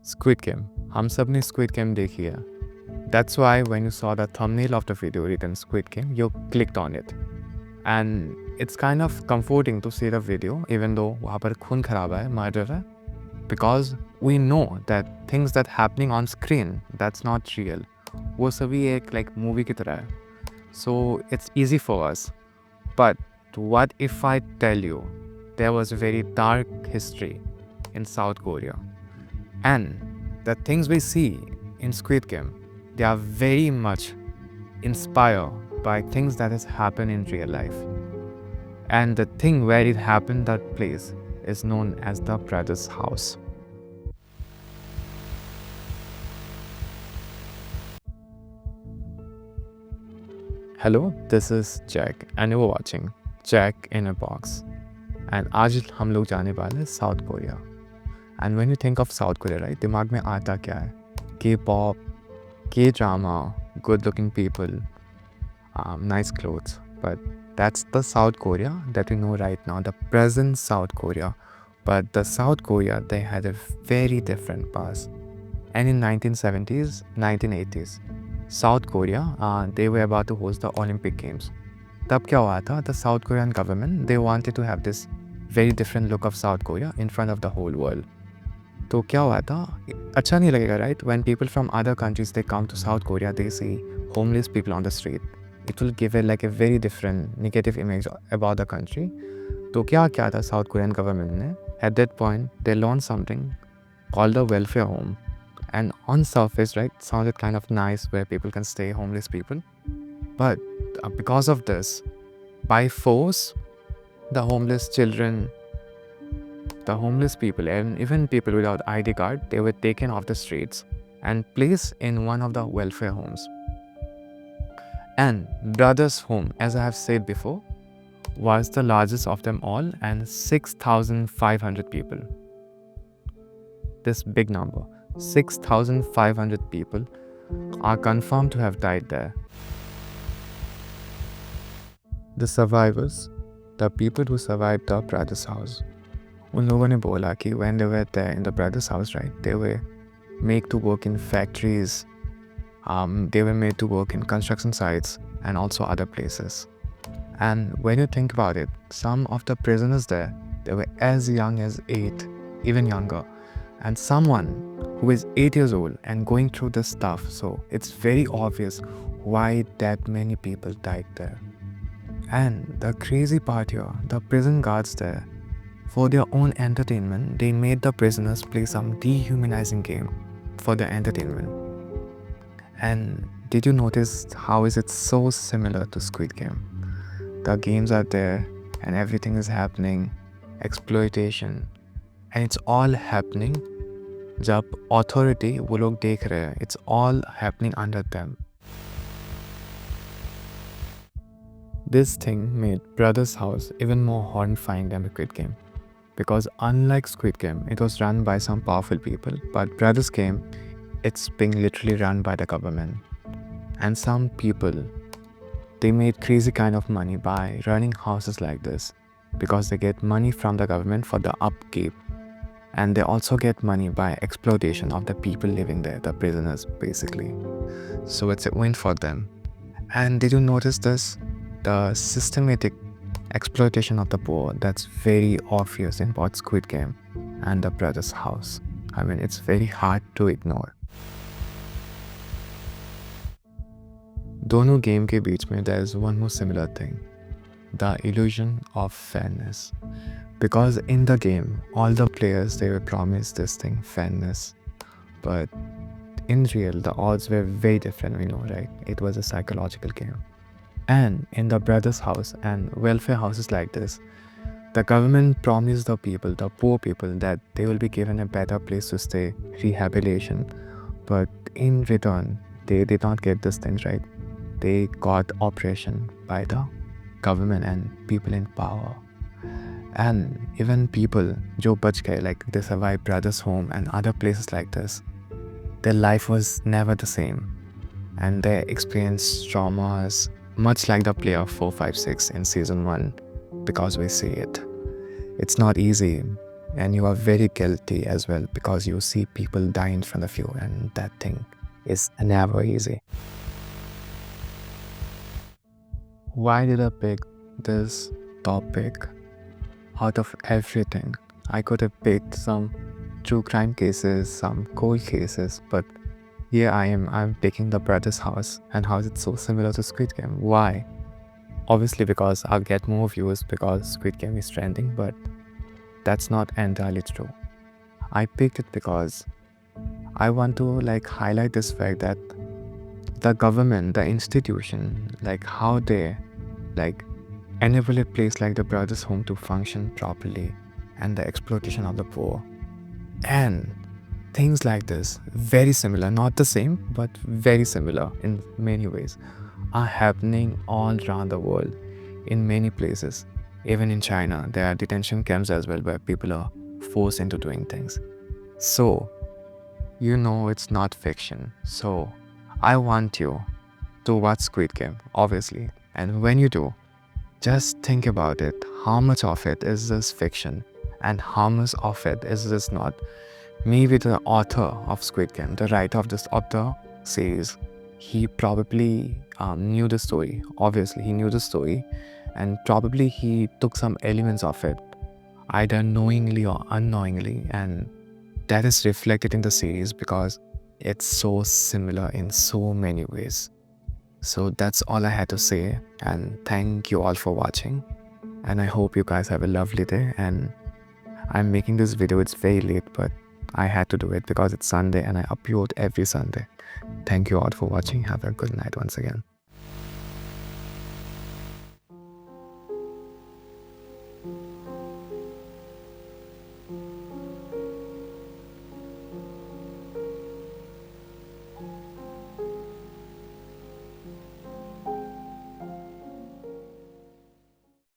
Squid Game. हम सब ने Squid Game देखी है. That's why when you saw the thumbnail of the video written Squid Game, you clicked on it. And it's kind of comforting to see the video, even though वहाँ पर खून खराबा है, murder है, because we know that things that happening on screen, that's not real. वो सभी एक like movie की तरह है. So it's easy for us. But what if I tell you there was a very dark history in South Korea? And the things we see in Squid Game, they are very much inspired by things that has happened in real life. And the thing where it happened, that place, is known as the brother's house. Hello, this is Jack and you're watching Jack in a Box. And आज हम लोग जाने वाले हैं South Korea. And when you think of South Korea, right, दिमाग में आता क्या है? K-pop, K-drama, good-looking people, nice clothes. But that's the South Korea that we know right now, the present South Korea. But the South Korea, they had a very different past. And in 1970s, 1980s, South Korea, they were about to host the Olympic Games. तब क्या हुआ था? The South Korean government, they wanted to have this very different look of South Korea in front of the whole world. तो क्या हुआ था? अच्छा नहीं लगेगा, right? When people from other countries, they come to South Korea, they see homeless people on the street. It will give it like a very different negative image about the country. तो क्या था South Korean government ने? At that point, they launched something called the welfare home. And on surface, right, it sounded kind of nice where people can stay, homeless people. But because of this, by force, the homeless children, the homeless people, and even people without ID card, they were taken off the streets and placed in one of the welfare homes. And Brothers' home, as I have said before, was the largest of them all, and 6,500 people. This big number, 6,500 people, are confirmed to have died there. The survivors, the people who survived the Brothers' house, उन लोगों ने बोला कि when they were there in the Brothers' house, right, they were made to work in factories, they were made to work in construction sites and also other places. And when you think about it, some of the prisoners there, they were as young as 8, even younger. And someone who is 8 years old and going through this stuff, so it's very obvious why that many people died there. And the crazy part here, the prison guards there, for their own entertainment, they made the prisoners play some dehumanizing game for their entertainment. And did you notice how is it so similar to Squid Game? The games are there and everything is happening, exploitation, and it's all happening जब authority वो लोग देख रहे हैं, it's all happening under them. This thing made Brothers' House even more horrifying than Squid Game. Because unlike Squid Game, it was run by some powerful people, but Brothers' Game, it's being literally run by the government. And some people, they made crazy kind of money by running houses like this because they get money from the government for the upkeep. And they also get money by exploitation of the people living there, the prisoners basically. So it's a win for them. And did you notice this? The systematic exploitation of the poor, that's very obvious in both Squid Game and the Brothers' house. I mean, it's very hard to ignore. दोनों game के बीच में there is one more similar thing, the illusion of fairness. Because in the game, all the players, they were promised this thing, fairness. But in real, the odds were very different, we know, right? It was a psychological game. And in the Brothers' house and welfare houses like this, the government promised the people, the poor people, that they will be given a better place to stay, rehabilitation. But in return, they did not get these things, right? They got oppression by the government and people in power. And even people, jo bach gaye, like they survived Brothers' home and other places like this, their life was never the same. And they experienced traumas, much like the player 456 in season 1, because we see it. It's not easy. and you are very guilty as well because you see people die in front of you, and that thing is never easy. Why did I pick this topic? Out of everything, I could have picked some true crime cases, some cold cases, but here I'm picking the brother's house. And how is it so similar to Squid Game? Why? Obviously because I'll get more views because Squid Game is trending, but that's not entirely true. I picked it because I want to highlight this fact that the government, the institution, how they enable a place like the brothers home to function properly, and the exploitation of the poor, and things like this, very similar, not the same but very similar in many ways, are happening all around the world in many places. Even in China there are detention camps as well where people are forced into doing things. So it's not fiction. So I want you to watch Squid Game, obviously, and when you do, just think about it. How much of it is this fiction and how much of it is this not? Maybe the author of Squid Game, the writer of the series, he probably knew the story. Obviously, he knew the story, and probably he took some elements of it, either knowingly or unknowingly, and that is reflected in the series because it's so similar in so many ways. So that's all I had to say, and thank you all for watching. And I hope you guys have a lovely day. And I'm making this video, it's very late, but I had to do it because it's Sunday and I upload every Sunday. Thank you all for watching. Have a good night once again.